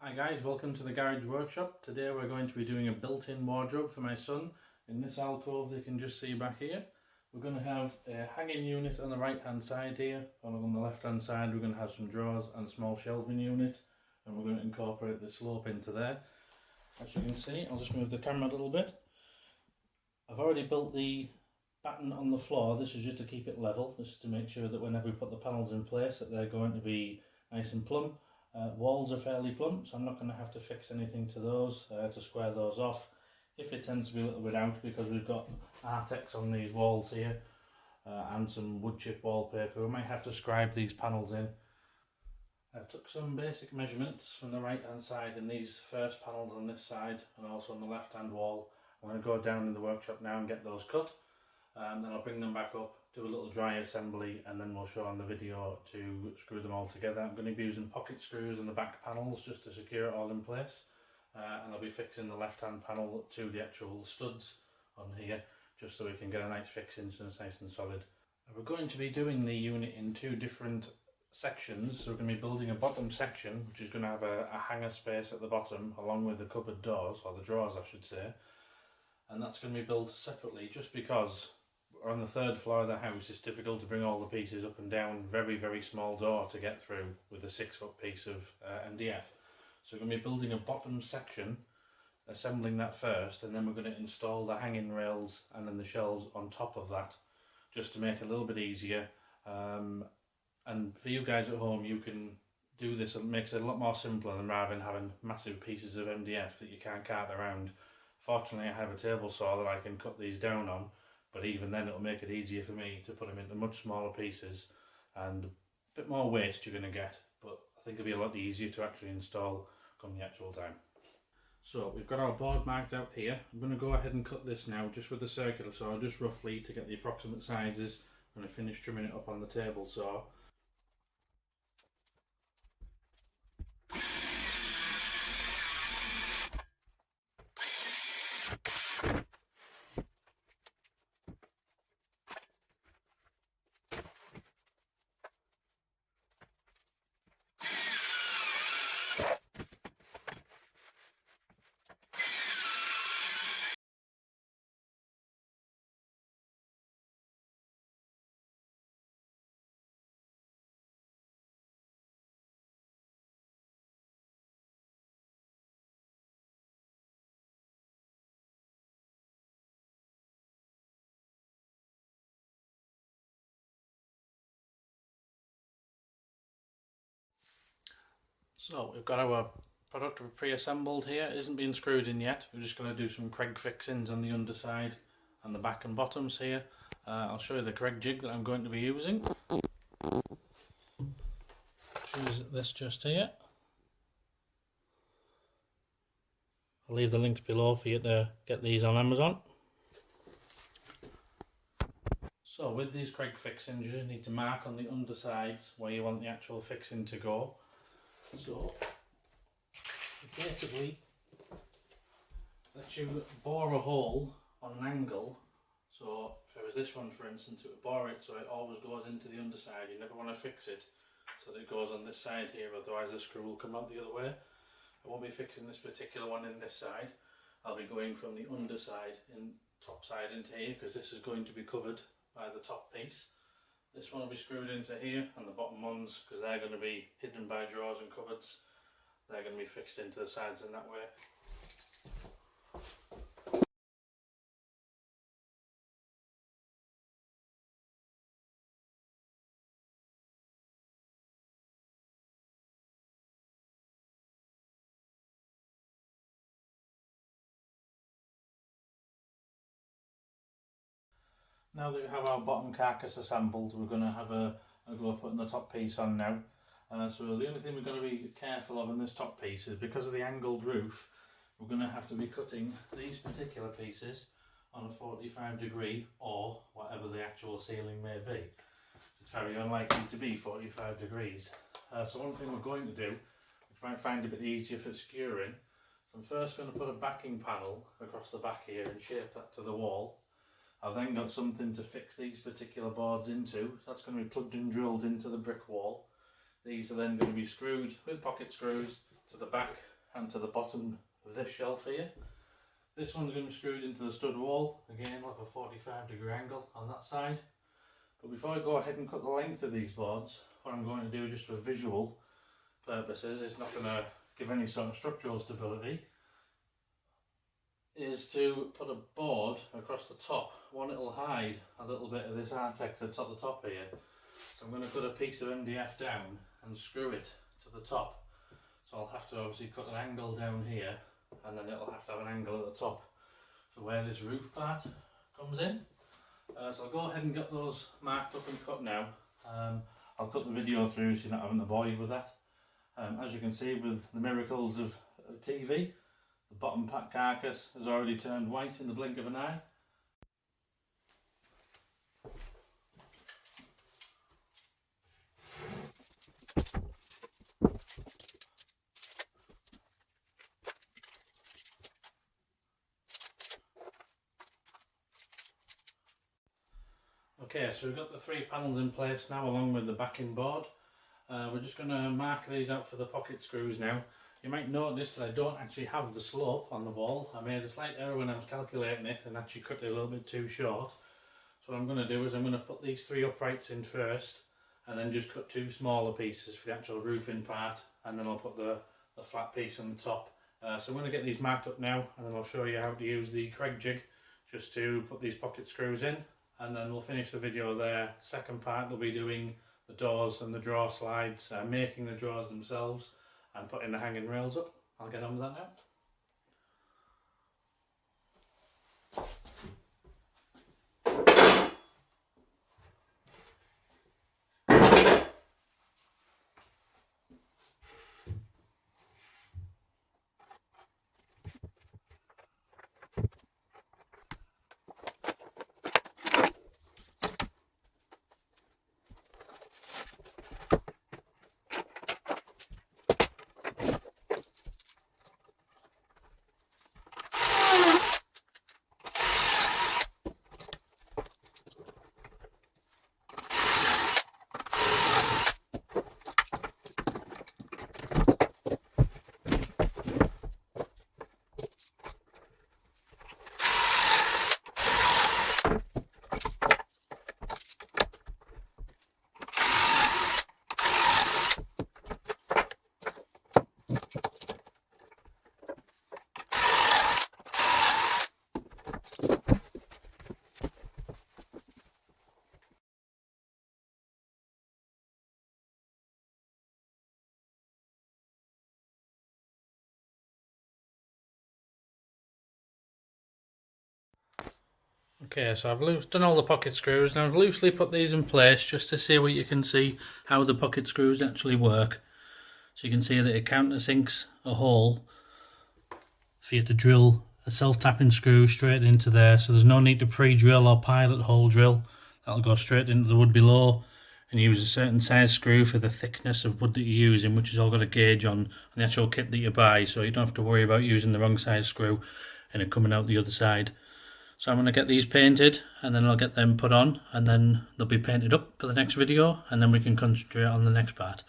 Hi guys, welcome to the garage workshop. Today we're going to be doing a built-in wardrobe for my son. In this alcove they can just see back here. We're going to have a hanging unit on the right hand side here, and on the left hand side we're going to have some drawers and a small shelving unit, and we're going to incorporate the slope into there. As you can see, I'll just move the camera a little bit. I've already built the batten on the floor. This is just to keep it level, just to make sure that whenever we put the panels in place that they're going to be nice and plumb. Walls are fairly plump, so I'm not going to have to fix anything to those to square those off. If it tends to be a little bit out, because we've got Artex on these walls here and some wood chip wallpaper, we might have to scribe these panels in. I took some basic measurements from the right hand side in these first panels on this side and also on the left hand wall. I'm going to go down in the workshop now and get those cut. Then I'll bring them back up, do a little dry assembly, and then we'll show on the video to screw them all together. I'm going to be using pocket screws on the back panels just to secure it all in place, and I'll be fixing the left hand panel to the actual studs on here just so we can get a nice fixing so it's nice and solid. We're going to be doing the unit in two different sections. So we're going to be building a bottom section which is going to have a hanger space at the bottom along with the cupboard doors, or the drawers I should say, and that's going to be built separately just because on the third floor of the house it's difficult to bring all the pieces up and down. Very small door to get through with a 6-foot piece of MDF. So we're going to be building a bottom section, assembling that first, and then we're going to install the hanging rails and then the shelves on top of that, just to make it a little bit easier. And for you guys at home, you can do this, it makes it a lot more simpler than rather than having massive pieces of MDF that you can't cart around. Fortunately I have a table saw that I can cut these down on, but even then it'll make it easier for me to put them into much smaller pieces, and a bit more waste you're going to get, but I think it'll be a lot easier to actually install come the actual time. So we've got our board marked out here. I'm going to go ahead and cut this now just with the circular saw, just roughly to get the approximate sizes. I'm going to finish trimming it up on the table saw. So we've got our product pre-assembled here. It isn't being screwed in yet. We're just going to do some Kreg fixings on the underside and the back and bottoms here. I'll show you the Kreg jig that I'm going to be using. Choose this just here. I'll leave the links below for you to get these on Amazon. So with these Kreg fixings you just need to mark on the undersides where you want the actual fixing to go. So it basically lets you bore a hole on an angle. So if it was this one for instance, it would bore it so it always goes into the underside. You never want to fix it so that it goes on this side here, otherwise the screw will come out the other way. I won't be fixing this particular one in this side. I'll be going from the underside in top side into here, because this is going to be covered by the top piece. This one will be screwed into here, and the bottom ones, because they're going to be hidden by drawers and cupboards, they're going to be fixed into the sides in that way. Now that we have our bottom carcass assembled, we're going to have a go putting the top piece on now. So the only thing we're going to be careful of in this top piece is, because of the angled roof, we're going to have to be cutting these particular pieces on a 45 degree or whatever the actual ceiling may be. So it's very unlikely to be 45 degrees. So one thing we're going to do, which might find a bit easier for securing, so I'm first going to put a backing panel across the back here and shape that to the wall. I've then got something to fix these particular boards into, so that's going to be plugged and drilled into the brick wall. These are then going to be screwed with pocket screws to the back and to the bottom of this shelf here. This one's going to be screwed into the stud wall, again like a 45-degree angle on that side. But before I go ahead and cut the length of these boards, what I'm going to do just for visual purposes, it's not going to give any sort of structural stability, is to put a board across the top. One, it'll hide a little bit of this Artex that's at the top here. So I'm going to put a piece of MDF down and screw it to the top. So I'll have to obviously cut an angle down here, and then it'll have to have an angle at the top for where this roof part comes in. So I'll go ahead and get those marked up and cut now. I'll cut the video through so you're not having to bore you with that. As you can see, with the miracles of TV, the bottom part carcass has already turned white in the blink of an eye. Okay, so we've got the 3 panels in place now along with the backing board. We're just going to mark these out for the pocket screws now. You might notice that I don't actually have the slope on the wall. I made a slight error when I was calculating it and actually cut it a little bit too short. So what I'm going to do is I'm going to put these 3 uprights in first, and then just cut 2 smaller pieces for the actual roofing part, and then I'll put the flat piece on the top. So I'm going to get these marked up now, and then I'll show you how to use the Kreg jig just to put these pocket screws in. And then we'll finish the video there. Second part, we'll be doing the doors and the drawer slides, making the drawers themselves and putting the hanging rails up. I'll get on with that now. Okay, so I've done all the pocket screws and I've loosely put these in place just to see what you can see how the pocket screws actually work. So you can see that it countersinks a hole for you to drill a self-tapping screw straight into there, so there's no need to pre-drill or pilot hole drill. That'll go straight into the wood below, and use a certain size screw for the thickness of wood that you're using, which is all got a gauge on the actual kit that you buy, so you don't have to worry about using the wrong size screw and it coming out the other side. So I'm going to get these painted and then I'll get them put on, and then they'll be painted up for the next video, and then we can concentrate on the next part.